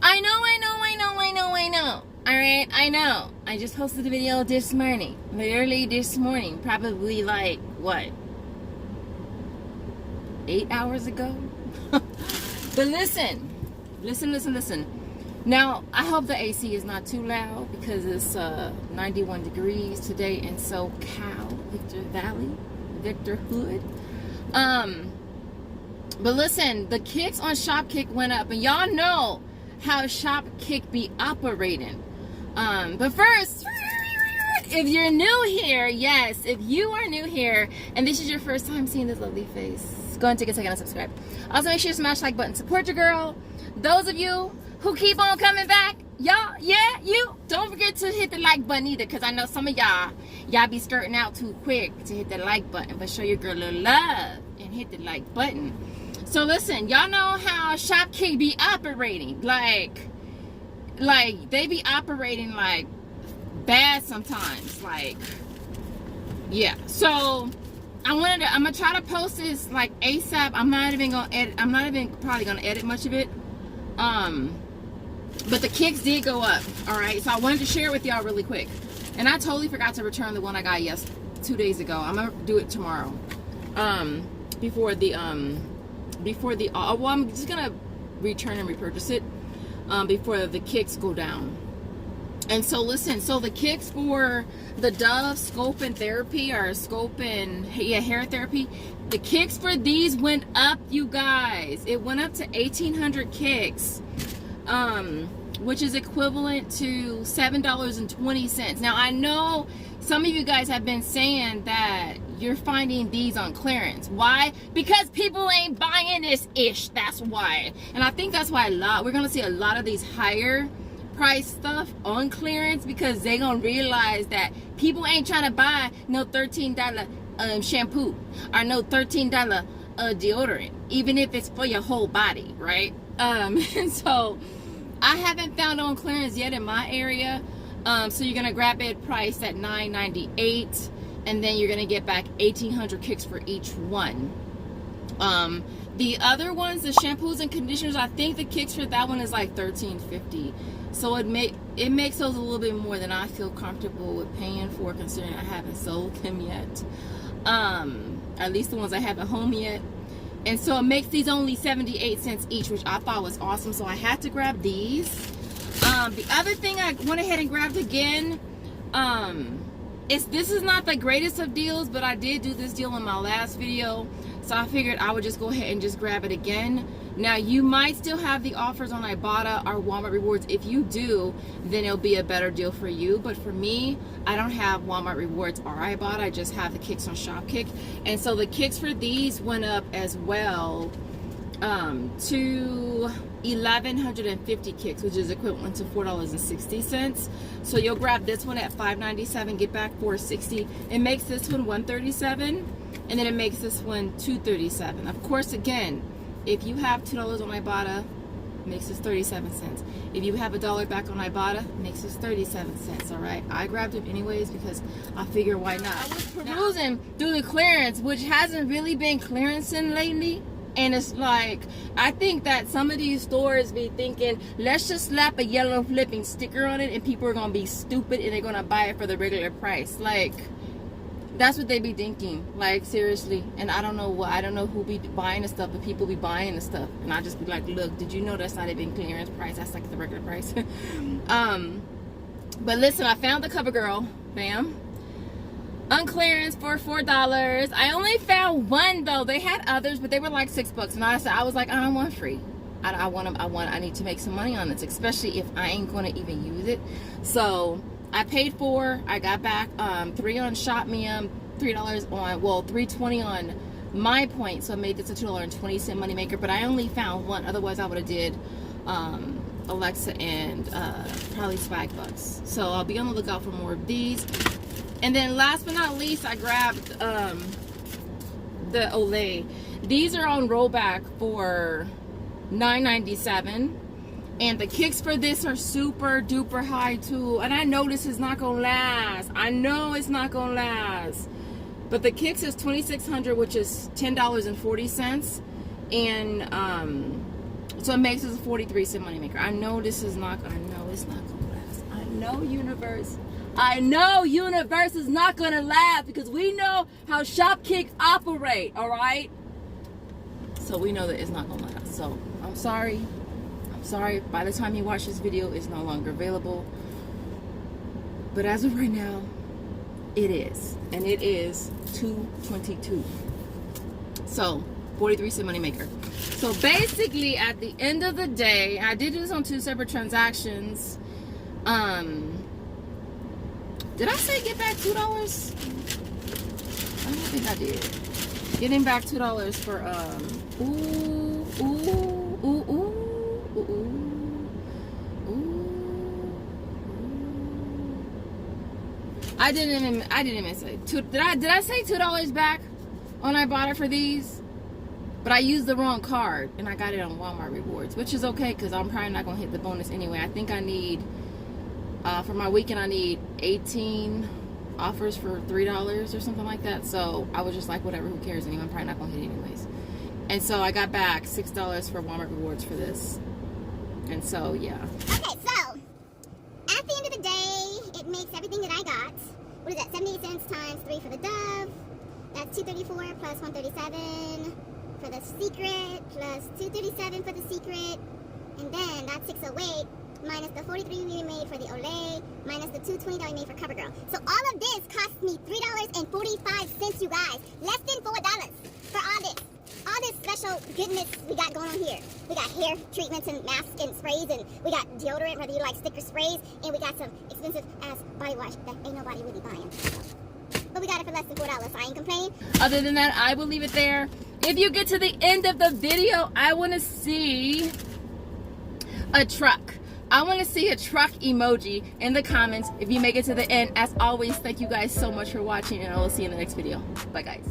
I know. Alright, I know. I just posted a video this morning. Literally this morning. Probably like, what? 8 hours ago? But listen. Now, I hope the AC is not too loud because it's 91 degrees today in SoCal, Victor Hood. But listen, the kicks on Shopkick went up, and y'all know how Shopkick be operating. But first, if you're new here, yes, if you are new here and this is your first time seeing this lovely face, go and take a second and subscribe. Also, make sure you smash like button, support your girl. Those of you who keep on coming back, y'all, yeah, you don't forget to hit the like button either, because I know some of y'all be skirting out too quick to hit the like button. But show your girl a little love and hit the like button. So listen, y'all know how Shopkick be operating, like they be operating like bad sometimes, like, yeah. So I'm gonna try to post this like ASAP. I'm not even probably gonna edit much of it. But the kicks did go up. All right, so I wanted to share it with y'all really quick, and I totally forgot to return the one I got 2 days ago. I'm gonna do it tomorrow. Before the well, I'm just gonna return and repurchase it before the kicks go down. And so listen, so the kicks for the Dove Scope and Therapy, or Scope and hair therapy, the kicks for these went up, you guys. It went up to 1,800 kicks, which is equivalent to $7.20. Now I know some of you guys have been saying that you're finding these on clearance. Why? Because people ain't buying this ish. That's why. And I think that's why we're gonna see a lot of these higher price stuff on clearance, because they gonna realize that people ain't trying to buy no $13 shampoo or no $13 deodorant, even if it's for your whole body, right? And so I haven't found on clearance yet in my area. So you're gonna grab it priced at $9.98, and then you're gonna get back 1,800 kicks for each one. The other ones, the shampoos and conditioners, I think the kicks for that one is like $13.50. So it makes those a little bit more than I feel comfortable with paying for, considering I haven't sold them yet. At least the ones I have at home yet. And so it makes these only 78 cents each, which I thought was awesome. So I had to grab these. The other thing I went ahead and grabbed again, this is not the greatest of deals, but I did do this deal in my last video, so I figured I would just go ahead and just grab it again. Now you might still have the offers on Ibotta or Walmart Rewards. If you do, then it'll be a better deal for you. But for me, I don't have Walmart Rewards or Ibotta. I just have the kicks on Shopkick. And so the kicks for these went up as well to 1,150 kicks, which is equivalent to $4.60. So you'll grab this one at $5.97, get back $4.60. It makes this one $137, and then it makes this one $237. Of course, again, if you have $2 on Ibotta, it makes this 37 cents. If you have $1 back on Ibotta, it makes this 37 cents. All right, I grabbed it anyways because I figure why not. I was perusing through the clearance, which hasn't really been clearancing lately. And it's like, I think that some of these stores be thinking, let's just slap a yellow flipping sticker on it and people are going to be stupid and they're going to buy it for the regular price. Like, that's what they be thinking. Like, seriously. And I don't know who be buying the stuff, but people be buying the stuff. And I just be like, look, did you know that's not even clearance price? That's like the regular price. But listen, I found the CoverGirl. Bam. On clearance for $4. I only found one though. They had others, but they were like $6. And I was like, I don't want free. I need to make some money on this, especially if I ain't gonna even use it. So I paid $4. I got back $3 on ShopMe, $3 on, well, $3.20 on my point. So I made this a $2.20 moneymaker. But I only found one. Otherwise, I would have did Alexa and probably Swagbucks. So I'll be on the lookout for more of these. And then last but not least, I grabbed the Olay. These are on rollback for $9.97. And the kicks for this are super duper high too. And I know this is not gonna last. I know it's not gonna last. But the kicks is $2,600, which is $10.40. And So it makes us a 43-cent moneymaker. I know this is not, I know it's not going to last. I know universe is not going to last because we know how Shopkick operate, all right? So we know that it's not going to last. So I'm sorry. By the time you watch this video, it's no longer available. But as of right now, it is. And it is $2.22. So 43-cent moneymaker. So basically, at the end of the day, I did this on 2 separate transactions. Did I say get back $2? I don't think I did. Getting back $2 for I didn't even say did I say $2 back on Ibotta for these? But I used the wrong card and I got it on Walmart rewards, which is okay because I'm probably not gonna hit the bonus anyway. I think I need for my weekend I need 18 offers for $3 or something like that. So I was just like, whatever, who cares anyway? I'm probably not gonna hit it anyways. And so I got back $6 for Walmart rewards for this. And so yeah. Okay, so at the end of the day, it makes everything that I got. What is that? 78 cents times 3 for the Dove. That's 234 plus 137 for the secret plus 237 for the secret. And then that's 608 minus the 43 we made for the Olay minus the 220 that we made for CoverGirl. So all of this cost me $3.45, you guys. Less than $4 for all this. All this special goodness we got going on here. We got hair treatments and masks and sprays, and we got deodorant, whether you like sticker sprays, and we got some expensive ass body wash that ain't nobody really buying. But we got it for less than $4, so I ain't complaining. Other than that, I will leave it there. If you get to the end of the video, I want to see a truck. I want to see a truck emoji in the comments if you make it to the end. As always, thank you guys so much for watching, and I will see you in the next video. Bye, guys.